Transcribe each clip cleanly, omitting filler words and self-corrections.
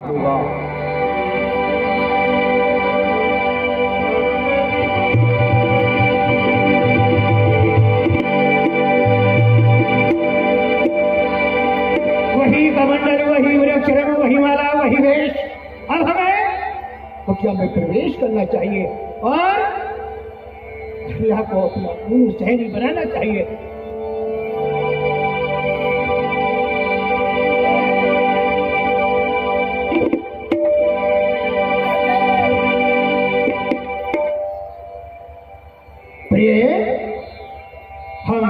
होगा। वही कमंडल, वही वृक्ष, वही माला, वही वेश। अब हमें कुटिया में प्रवेश करना चाहिए और अल्लाह को अपना नूर सहनी बनाना चाहिए। प्रिय, हम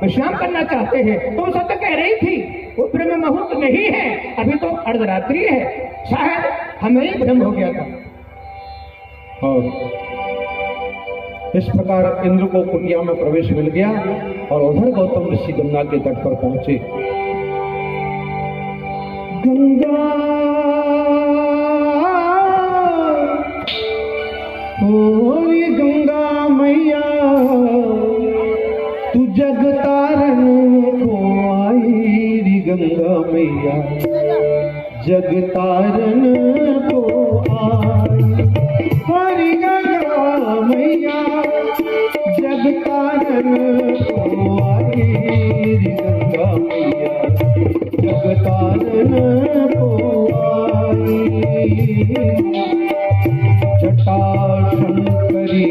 विश्राम करना चाहते हैं। तुम सत्य कह रही थी, ऊपर में मुहूर्त नहीं है, अभी तो अर्धरात्रि है, शायद हमें ही भ्रम हो गया था। और इस प्रकार इंद्र को कुटिया में प्रवेश मिल गया और उधर गौतम ऋषि गंगा के तट पर पहुंचे। गंगा ओरी गंगा मैया, तू जग तारन को आई री गंगा मैया, जग तारन को आई। हरी गंगा मैया, जग तारन को आई री गंगा मैया, जग तारन को आई। जटा शंकरी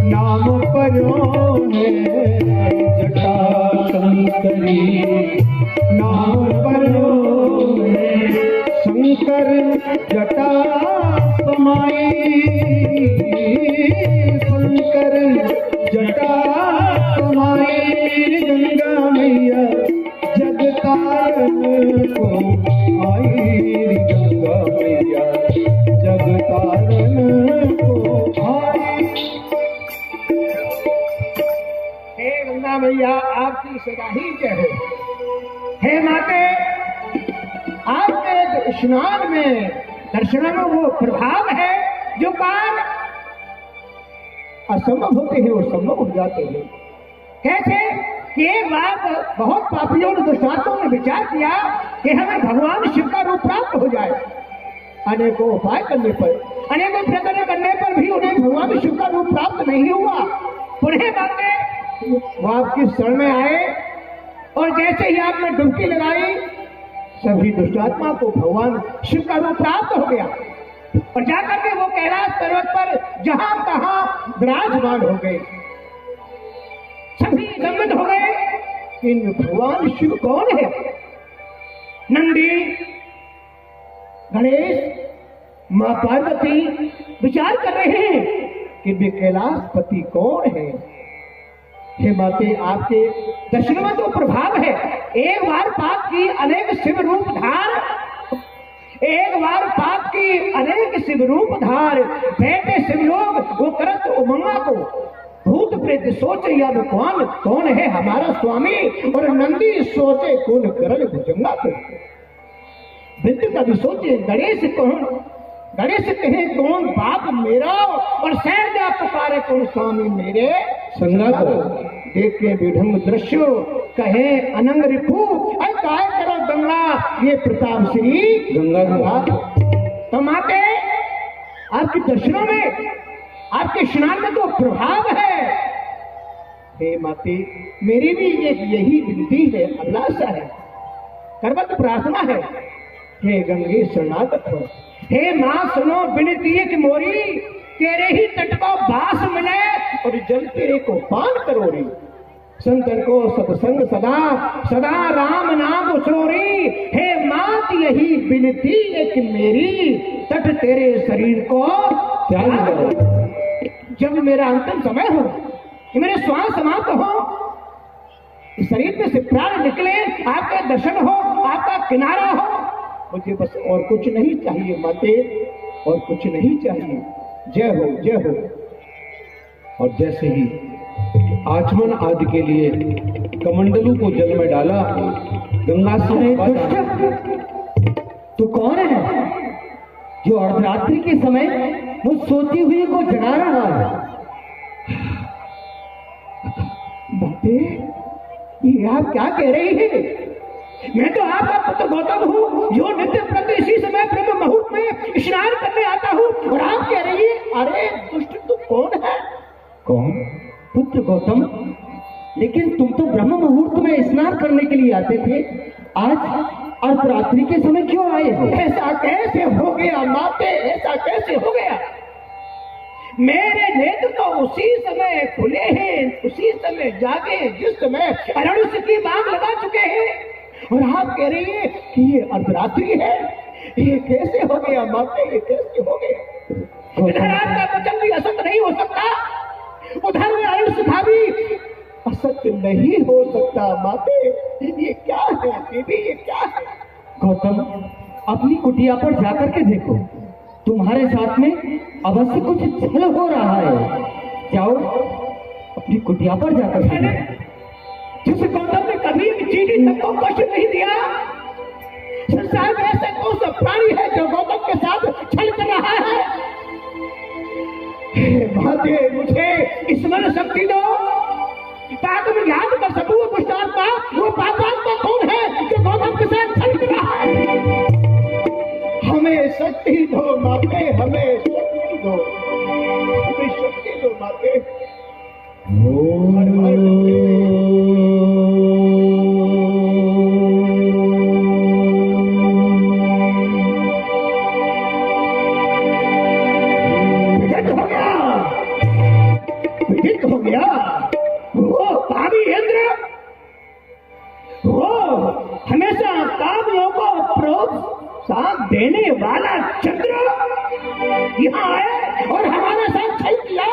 नाम परो है, जटा शंकरी नाम परो है, शंकर जटा समाई, शंकर जटा समाई। गंगा मैया जग तारन को आई, गंगा मैया जग तारन को आई। हे गंगा मैया, आपकी सदा ही जय हो। हे माते, आपके स्नान में दर्शन में वो प्रभाव है जो काम असंभव होते हैं वो संभव हो जाते हैं। कैसे कि एक बात बहुत पापियों और दुष्टात्मों ने विचार किया कि हमें भगवान शिव का रूप प्राप्त हो जाए। अनेकों उपाय करने पर, अनेकों प्रयत्न करने पर भी उन्हें भगवान शिव का रूप प्राप्त नहीं हुआ। पुनः बातें वो आपकी शरण में आए और जैसे ही आपने डुबकी लगाई, सभी दुष्टात्मा को भगवान शिव का रूप प्राप्त हो गया और जाकर के वो कैलाश पर्वत पर जहां तहां विराजमान हो गए। सभी संगत हो गए, इन भगवान शिव कौन है? नंदी, गणेश, मां पार्वती विचार कर रहे हैं कि वे कैलाशपति कौन है। हे माते, आपके दर्शन में तो प्रभाव है। एक बार पाप की अनेक शिव रूप धार, एक बार पाप की अनेक शिव रूप धार, बैठे शिव लोग वो करत उमंगा को, भूत प्रेत सोचे या कौन कौन है हमारा स्वामी, और नंदी सोचे कौन करल भुजंगा को। विद्य का भी सोचे गणेश कौन, गणेश कहे कौन बाप मेरा, और सहजा पुकारे कौन स्वामी मेरे संगा को। देखे विधम दृश्य कहे अनंग रिपु, अरे काय करो गंगा ये प्रताप श्री गंगा का। तो माते, आपके दर्शनों में, आपके स्नान में तो प्रभाव है। हे माते, मेरी भी एक यही विनती है, अभिलाषा है, करवत प्रार्थना है। हे गंगे शरणागत हो, हे मां सुनो विनती है कि मोरी, तेरे ही तट को बास मिले और जल तेरे को पान करोरी। संतन को सत्संग सदा सदा राम नाम उछरोरी। हे मात यही विनती है कि मेरी, तट तेरे शरीर को त्याग करो। जब मेरा अंतिम समय हो, कि मेरे श्वास समाप्त हो, इस शरीर में से प्राण निकले, आपका दर्शन हो, आपका किनारा हो, मुझे बस और कुछ नहीं चाहिए माते, और कुछ नहीं चाहिए। जय हो, जय हो। और जैसे ही आचमन आदि के लिए कमंडलू को जल में डाला, गंगा से तू कौन है जो अर्धरात्रि के समय वो सोती हुई को जगा रहा है? बाते, ये आप क्या कह रही है? मैं तो आपका पुत्र गौतम हूँ, जो नित्य प्रति इसी समय ब्रह्म स्नान करने आता हूँ और आप कह रही है अरे दुष्ट तू कौन है? कौन? पुत्र गौतम, लेकिन तुम तो ब्रह्म मुहूर्त में स्नान करने के लिए आते थे, आज अर्धरात्रि के समय क्यों आए हो? ऐसा कैसे हो गया माते, ऐसा कैसे हो गया? मेरे नेत्र तो उसी समय खुले हैं, उसी समय जागे जिस समय अरुण की बाग लगा चुके हैं और आप कह रही है कि ये अर्धरात्रि है। ये कैसे हो गया माते, ये कैसे हो गया? इधर आपका वचन भी असत्य नहीं हो सकता, उधर में अरुण सिखा भी असत्य नहीं हो सकता माते। ये क्या है देवी, ये क्या है? गौतम, अपनी कुटिया पर जाकर के देखो, तुम्हारे साथ में अवश्य कुछ छल हो रहा है। जाओ अपनी कुटिया पर जाकर के देखो। जिस गौतम ने कभी भी चींटी तक को कष्ट नहीं दिया, संसार में ऐसे कौन सा प्राणी है जो गौतम के साथ छल कर रहा है? माते मुझे स्मरण शक्ति दो ताकि मैं याद कर सकूं वो दुष्टात्मा, वो पापात्मा कौन है जो गौतम के साथ छल कर रहा है? हमें शक्ति दो माते, हमें शक्ति दो, हमें शक्ति दो माते। विदित हो गया वो पापी इंद्र, वो हमेशा कामों को प्रोत्साहन देने वाला चंद्र यहाँ आए और हमारे साथ छल किया।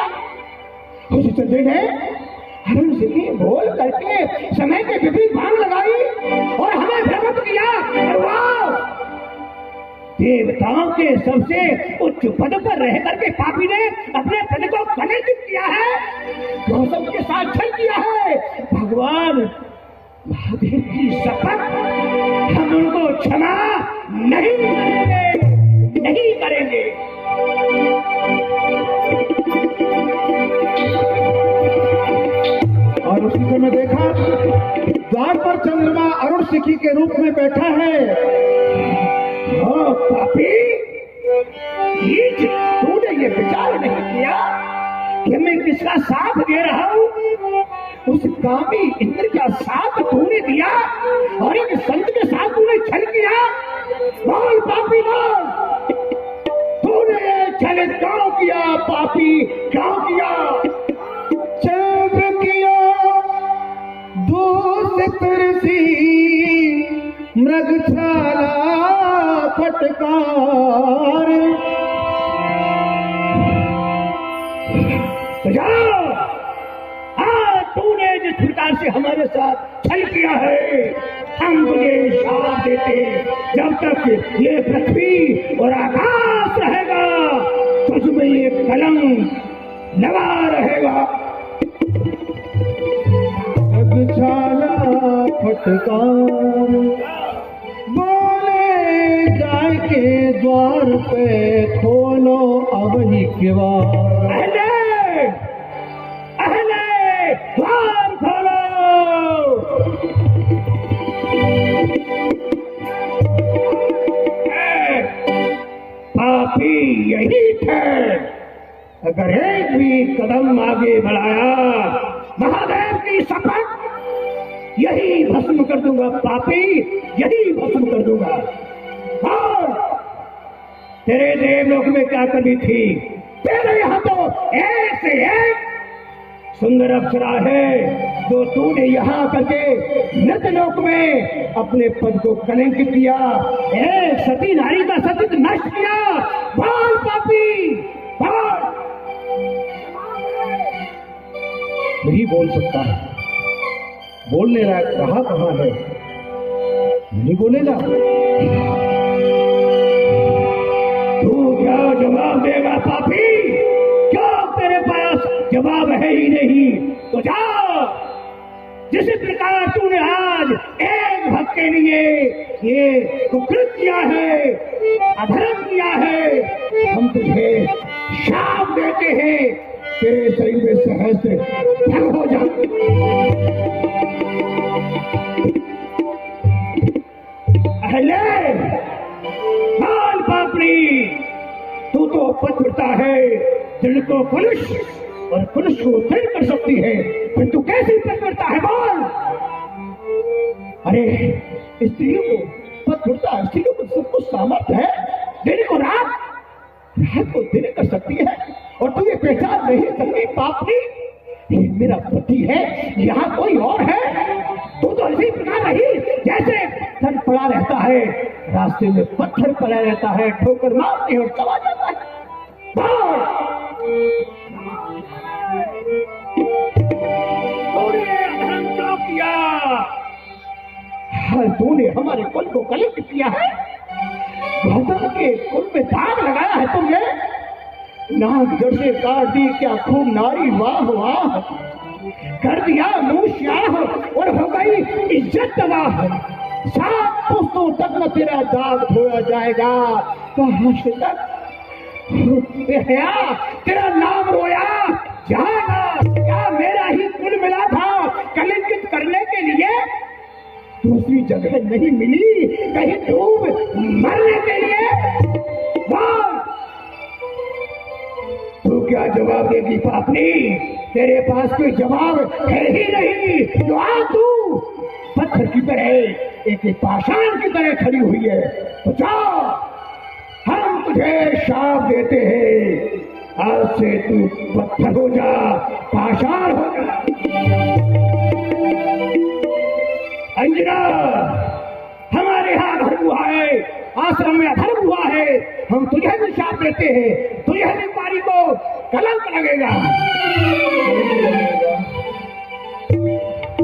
उस चंद्र ने अरुण सिंह की बोल करके समय के विपरीत भांग लगाई और हमें भ्रमित किया। और वाह, देवताओं के सबसे उच्च पद पर रह करके पापी ने अपने पद को कलंकित किया है, गौतम के साथ छल किया है। भगवान महादेव की शपथ, हम उनको क्षमा नहीं करेंगे, नहीं करेंगे। और उसी समय देखा द्वार पर चंद्रमा अरुण सिखी के रूप में बैठा है। पापी, तूने ये विचार नहीं किया कि मैं किसका साथ दे रहा हूँ? उस कामी इंद्र का साथ तूने दिया और एक संत के साथ तूने छल किया। बोल पापी बोल, तूने छल क्यों किया? पापी क्यों किया? चंद्र किया दूत तुलसी मृगशाला फटकार। तूने जिस प्रकार से हमारे साथ छल किया है, हम तुझे श्राप देते, जब तक ये पृथ्वी और आकाश रहेगा तुझमें ये कलंक लगा रहेगा। मृगशाला फटकार बोले जाए के द्वार पे खोलो अवही किवाड़। अहले, अहले, द्वार खोलो। पापी यही थे, अगर एक भी कदम आगे बढ़ाया महादेव की शपथ, यही भस्म कर दूंगा पापी, यही भस्म कर दूंगा। और तेरे देवलोक में क्या कमी थी? तेरे यहाँ तो एक से एक सुंदर अप्सरा है, जो तूने यहाँ करके नृत्यलोक में अपने पद को कलंकित किया, सती नारी का सतीत्व नष्ट किया। बोल पापी बोल। नहीं बोल सकता है, बोलने लायक कहाँ कहाँ है, नहीं बोलेगा। तू क्या जवाब देगा पापी? क्यों तेरे पास जवाब है ही नहीं? तो जा, जिस प्रकार तूने आज एक भक्त के लिए ये कुकृत किया है, अधर्म किया है, हम तुझे शाप देते हैं, तेरे शरीर में सहस्त्र भंग हो जाते। अहले, बाल पापड़ी, तो पतिव्रता है जिनको पुरुष और पुरुष को दृढ़ कर सकती है, फिर तू कैसी पतिव्रता है बोल? अरे स्त्रियों को पतिव्रता, स्त्रियों को सब कुछ सामर्थ्य है, दिन को रात को दिन कर सकती है, और तू ये पहचान नहीं सकती पापनी ये मेरा पति है, यहाँ कोई और है? तू तो इसी प्रकार नहीं जैसे पत्थर पड़ा रहता है, रास्ते में पत्थर पड़ा रहता है, ठोकर मारते और चला जाता है। क्या किया? तूने हमारे कुल को कलंक किया है, गौतम के कुल में दाग लगाया है तुमने, नाक जड़ से काट दी क्या खूब नारी, वाह वाह, कर दिया मुंह श्याह और हो गई इज्जत तबाह। 7 पुस्तों तक न तेरा दाग धोया जाएगा, कहां से तक तेरा नाम रोया जाएगा। क्या मेरा ही कुल मिला था कलंकित करने के लिए? दूसरी जगह नहीं मिली कहीं डूब मरने के लिए? तू क्या जवाब देगी पापनी? तेरे पास कोई जवाब है ही नहीं। जो आ तू पत्थर की तरह, एक पाषाण की तरह खड़ी हुई है, तो जाओ हम तुझे शाप देते हैं, आज से तू पत्थर हो जा, पाषाण हो जा। अंजना, हमारे यहाँ धर्म हुआ है, आश्रम में अधर्म हुआ है, हम तुझे भी शाप देते हैं, तुझे भी पारी को कलंक लगेगा।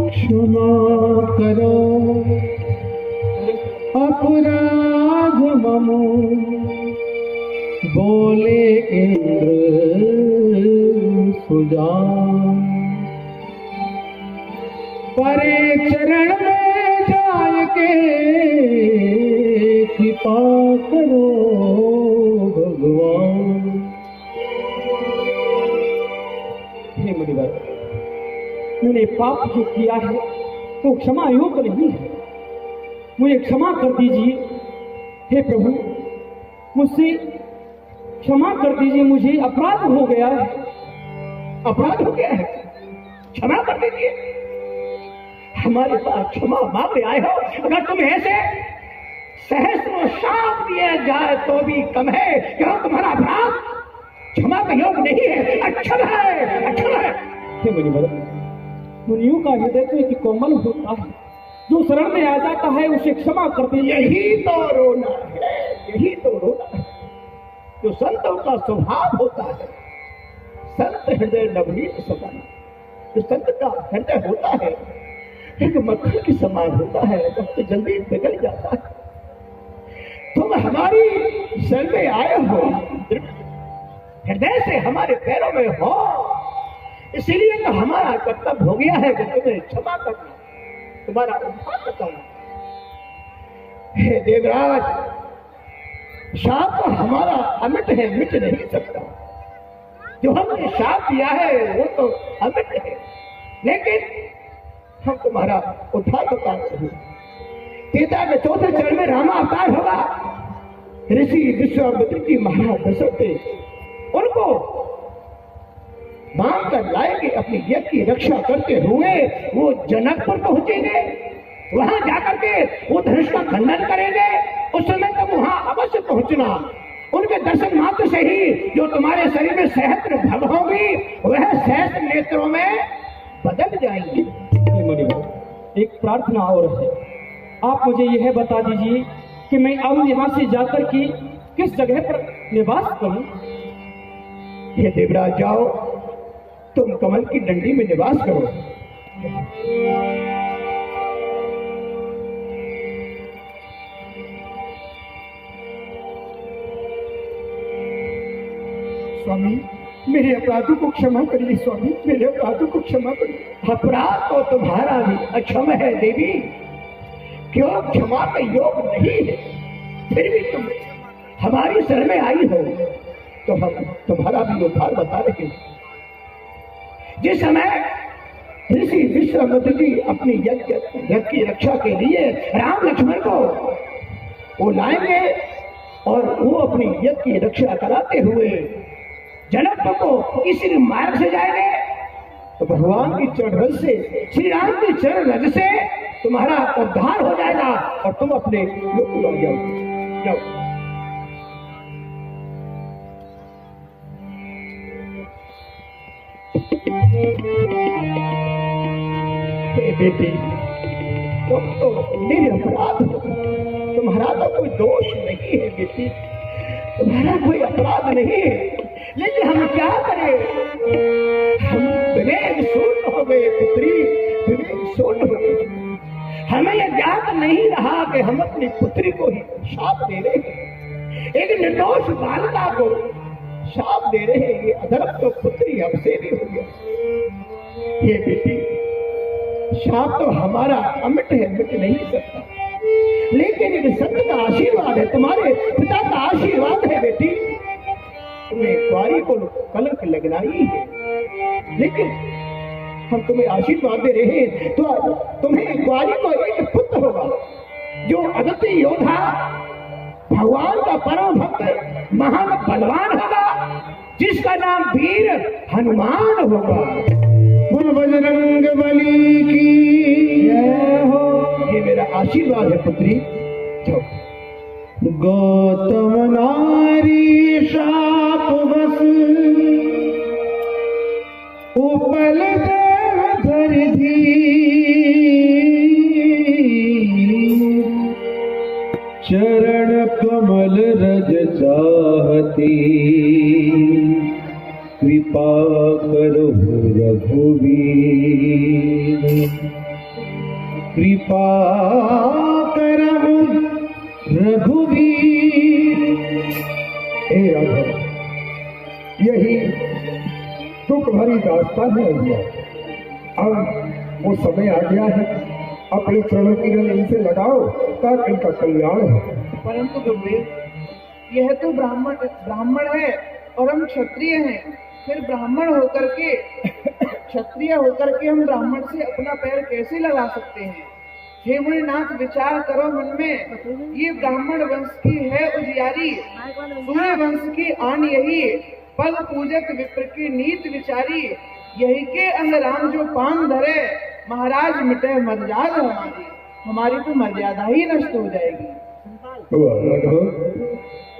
क्षमा करो अपराध ममो, बोले इंद्र सुजान, परे चरण में जाय के कृपा करो भगवान। हे मुनिवर, मैंने पाप जो किया है तो क्षमा योग्य नहीं है, मुझे क्षमा कर दीजिए। हे प्रभु, मुझसे क्षमा कर दीजिए, मुझे अपराध हो गया है। अपराध हो गया है, क्षमा कर दीजिए। हमारे पास क्षमा मांगने आए हो, अगर तुम ऐसे सहस्रों शाप दिए जाए तो भी कम है, क्यों तुम्हारा अपराध क्षमा का योग नहीं है, अक्षम है, अक्षम है। हे मुनिवर, मुनियों का हृदय तो एक कोमल होता है, जो शरण में आ जाता है उसे क्षमा कर दीजिए। यही तो रोना है, यही तो रोना है, जो संतों का स्वभाव होता है। संत हृदय नवनीत समान, जो संत का हृदय होता है एक मक्खन के समान होता है, वक्त जल्दी पिघल जाता है। तुम हमारी शरण में आए हो, हृदय से हमारे पैरों में हो, इसीलिए तो हमारा कर्तव्य हो गया है कि तुम्हें क्षमा करना, तुम्हारा उद्धार करना। हे देवराज, शाप तो हमारा अमिट है, मिट नहीं सकता। जो हमने शाप दिया है वो तो अमिट है, लेकिन हम तुम्हारा उद्धार करता है। सीता के 4थे चरण में रामा अवतार होगा, ऋषि विश्वामित्र जी महाराज दशरथ थे, उनको मांग कर लाएंगे, अपनी यज्ञ की रक्षा करते हुए वो जनकपुर पहुंचेंगे, वहां जाकर के वो धनुष का खंडन करेंगे। उस समय तक वहां अवश्य पहुंचना, उनके दर्शन मात्र से ही जो तुम्हारे शरीर में सहस्त्र भग होंगी वह सहस्त्र नेत्रों में बदल जाएंगी। एक प्रार्थना और है, आप मुझे यह बता दीजिए कि मैं अब यहाँ से जाकर के किस जगह पर निवास करूं? ये देवराज, जाओ तुम कमल की डंडी में निवास करो। स्वामी, मेरे अपराधों को क्षमा करिए स्वामी, मेरे अपराधों को क्षमा करिए। अपराध तो तुम्हारा भी अक्षम है देवी, क्यों क्षमा का योग नहीं है, फिर भी तुम हमारी शरण में आई हो तो हम तुम्हारा भी उद्धार बता रहे हैं। जिस समय ऋषि विश्वामित्र जी अपनी यज्ञ की रक्षा के लिए राम लक्ष्मण को वो लाएंगे, और वो अपनी इज्जत की रक्षा कराते हुए जनक को इसी मार्ग से जाएंगे तो भगवान की चरण से, श्री राम के चरण रज से तुम्हारा उद्धार हो जाएगा और तुम अपने लोक को लौट जाओ। बेटी तुम तो निरपराध हो, तुम्हारा तो कोई दोष नहीं है बेटी, तुम्हारा कोई अपराध नहीं है, लेकिन हम क्या करें, हम विवेक शून्य हो गए पुत्री, विवेक शून्य हो गए। हमें यह ज्ञात नहीं रहा कि हम अपनी पुत्री को ही शाप दे रहे हैं, एक निर्दोष बालिका को शाप दे रहे हैं। ये अधर्म तो पुत्री हमसे भी हो गया। ये बेटी शाप तो हमारा अमिट है, मिट नहीं सकता, लेकिन एक संत का आशीर्वाद है, तुम्हारे पिता का आशीर्वाद है बेटी, तुम्हें कुंवारी को कलंक लगना ही है, लेकिन हम तुम्हें आशीर्वाद दे रहे हैं तो तुम्हें कुंवारी को एक पुत्र होगा जो अद्वितीय योद्धा, भगवान का परम भक्त, महान बलवान होगा, जिसका नाम वीर हनुमान होगा। बोल बजरंग बली की जय हो। ये मेरा आशीर्वाद है पुत्री। गौतम नारी शाप बस उपल धर धी, चरण कमल रज चाहती, कृपा करो रघुवीर, कृपा करहु रघुवीर। हे राघव, यही दुख भरी दास्तान है भैया। अब वो समय आ गया है, अपने चरणों की रंग इनसे लगाओ ताकि इनका कल्याण हो। परंतु गुरुदेव, यह तो ब्राह्मण है और हम क्षत्रिय हैं, फिर ब्राह्मण होकर के क्षत्रिय होकर के हम ब्राह्मण से अपना पैर कैसे लगा सकते हैं? हे मुनिनाथ, विचार करो मन में, ये ब्राह्मण वंश की है उजियारी, सूर्य वंश की आन यही, पग पूजक विप्र की नीत विचारी, यही के अंग राम जो पान धरे, महाराज मिटे मर्यादा हमारी, हमारी तो मर्यादा ही नष्ट हो जाएगी।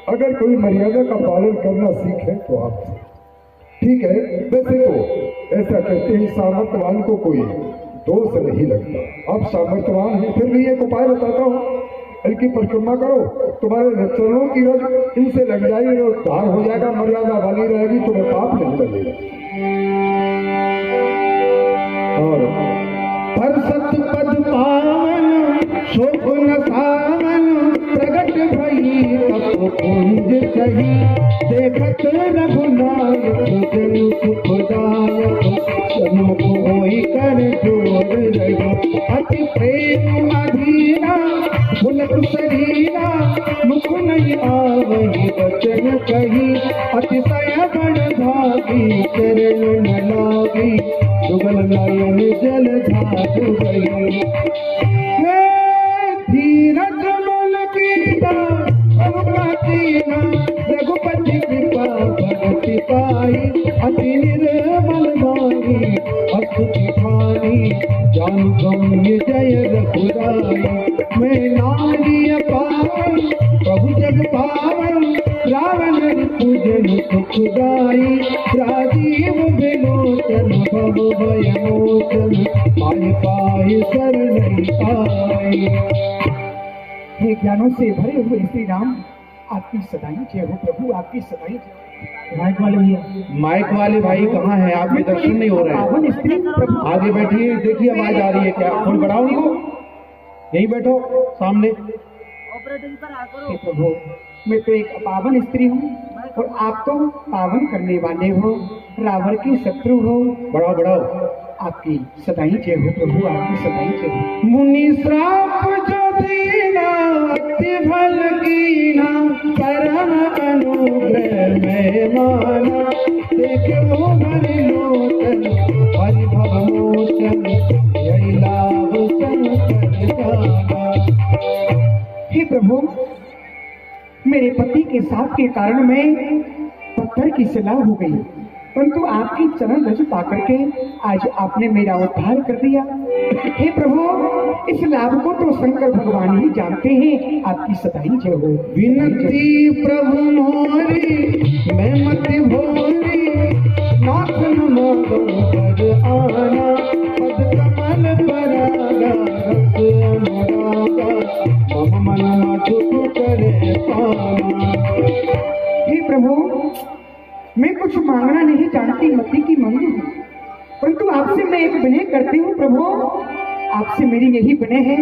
अगर कोई मर्यादा का पालन करना सीखे तो आप ठीक है। वैसे तो ऐसा कहते हैं सामर्थ्यवान को कोई दोष नहीं लगता। अब सामर्थ्यवान है, फिर भी एक उपाय बताता हूँ, इनकी परिक्रमा करो, तुम्हारे चरणों की रज इनसे लग जाएगी और उद्धार हो जाएगा, मर्यादा वाली रहेगी, तुम्हें पाप नहीं लगेगा। और पर सत पद पावन शोभन सावन, प्रगट भई तप कुंज कही, देखत रघुनायक जन सुखदायक, सन्मुख होई कर जोर रही, अति प्रेम अधीरा पुलक शरीरा, मुख नहीं आवहि वचन कही, अतिशय बड़ भागी चरण न लागी, जुगल नयन जल धार गई। धीरज मन कीना अनुपातीना, रघुपति कृपा भगति पाई, अति निर्मल वाणी अस्तुति ठानी, जान गम्य जय रघुराई। मैं नारी पावन प्रभु जग पावन, रावण पूजन सुखदाई, राजीव विलोचन भव भय मोचन, पाई पाई शरण पाई। हे ज्ञानों से भरे हुए श्री राम, आपकी सदाई जय हो प्रभु, आपकी सदाई जय। माइक वाले भैया, माइक वाले भाई कहाँ हैं? आपके दर्शन नहीं हो रहे हैं। पावन स्त्री प्रभु, आगे बैठिए, देखिए आवाज आ रही है क्या? फोन बढ़ाओ उनको, यही बैठो सामने। हे प्रभु, मैं तो एक पावन स्त्री हूँ और आप तो पावन करने वाले हो, रावण के शत्रु हो। बढ़ाओ बढ़ाओ। आपकी सदाई जय हो प्रभु, आपकी सदाई जय हो। मुनि श्राप जो दीना, अति भल कीना, परम अनुग्रह में माना, देखो हरि लोचन हरि भव मोचन, यही लाभ संकट जाना। हे प्रभु, मेरे पति अभिशाप के कारण मैं पत्थर की शिला हो गई, परंतु आपकी चरण रज पा करके आज आपने मेरा उद्धार कर दिया। हे प्रभु, इस लाभ को तो शंकर भगवान ही जानते हैं। आपकी सदाई जय हो। विनती प्रभु मोरी मैं मत भोरी, नाथ न मांगो पर आना, पद कमल पर आगा रस अनुरागा, मम मन मधुर करे पाना। हे प्रभु, मैं कुछ मांगना नहीं जानती, मति की मंगी हूँ, परंतु आपसे मैं एक विनय करती हूँ प्रभु। आपसे मेरी यही विनय है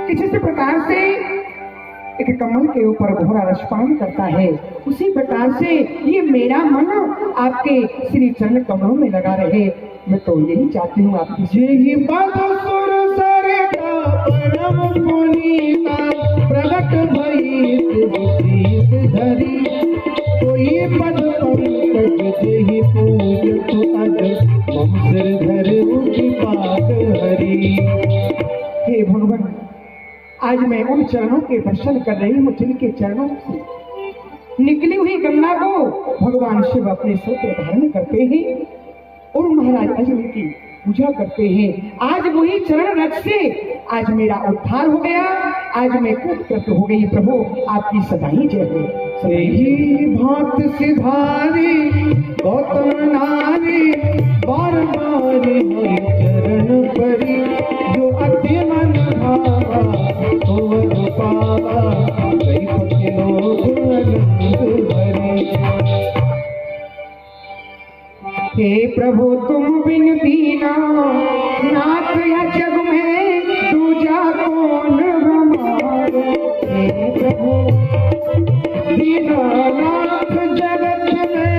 कि जिस प्रकार से एक कमल के ऊपर घोड़ा रसपान करता है, उसी प्रकार से ये मेरा मन आपके श्री चरण कमलों में लगा रहे। मैं तो यही चाहती हूँ आपकी जेहि पद सुर सरिता परम पुनीता, प्रगट भई तुलसीस धरी, कोई पद पंकज जेहि पूजत अज, मम सिर धर उठि पाद हरि। हे भगवान, आज मैं उन चरणों के दर्शन कर रही हूँ जिनके चरणों से निकली हुई गंगा को भगवान शिव अपने सिर पर धारण करते हैं और महाराज अर्जुन की पूजा करते हैं। आज वही चरण रज से आज मेरा उद्धार हो गया, आज मैं कृत हो गई। प्रभु आपकी सदाई जय हो। सही भांत सिधारी गौतम नारी, बार बार हरि चरण परी, जो अति मन भावा तो वर पावा, कई पति लोग आनंद भरे। हे प्रभु तुम बिन दीना नाथ या जग में दूजा कौन हमारो। हे प्रभु दीनानाथ जगत में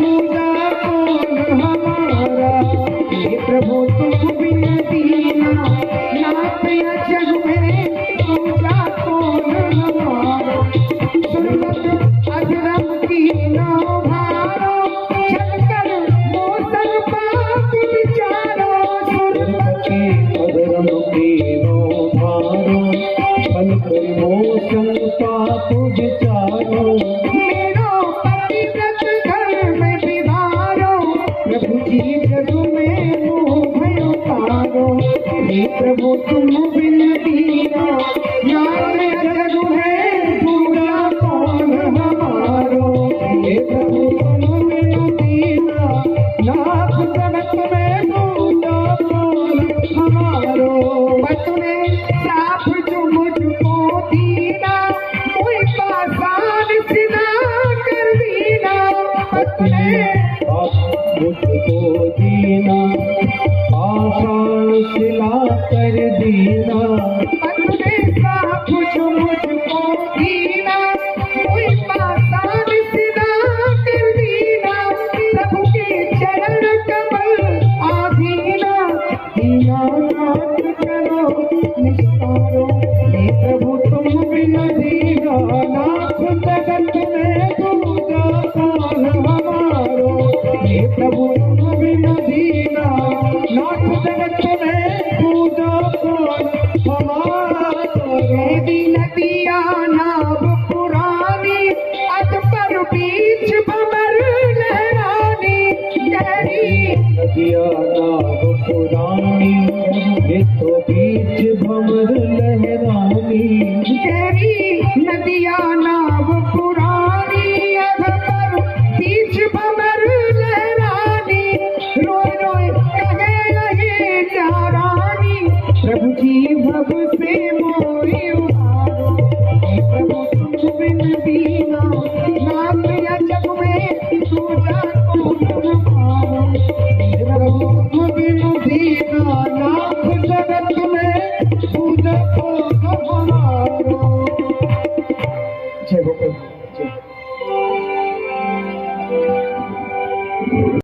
दूजा कौन हमारा। हे प्रभु तुम बिन दीना नाथ या जग में दूजा कौन हमारा। सुरत अजरम की नाव भारो, चक्कर मोसन पाप विचारो। के अधरम के नो भारो, फल कर मोसन पाप विचारो। मेरो पतिव्रत घर में विहारो, प्रभु जी जग में मोह भयो तारो। हे प्रभु तुम बिन दीना नाथ जग है दूजा कौन हमारो। हे प्रभु तुम बिनु दीना, नाथ जगत में दूजा कौन हमारो। बचने साफ जो मुझको दीना, कोई पासान सिना कर दीना। बचने आप मुझको दीना, आसान सिला कर दीना। बचने साफ जो मुझको दीना, कोई पासान सिना कर दीना। प्रभु के चरण कमल आधीना, दीनानाथ करो निस्तारो। हे प्रभु तुम बिन दीना नाथ जगत में दूजा कौन हमारो। हे प्रभु तुम बिन दीना नाथ जगत में दूजा कौन हमारो। देवी नदिया नाव पुरानी, अध पर बीच भंवर लहरानी। गहरी नदिया नाव पुरानी, ये तो बीच भंवर लहरानी। गहरी नदिया नाव पुरानी, अध पर बीच भंवर लहरानी। रोए रोए कहे लगे चारानी, प्रभु जी भव से मोहि उबारो। हे प्रभु तुम बिन दीना नाथ या जग में दूजा कौन हमारो। हे प्रभु तुम बिन दीना नाथ जगत में दूजा कौन हमारो। जय हो प्रभु।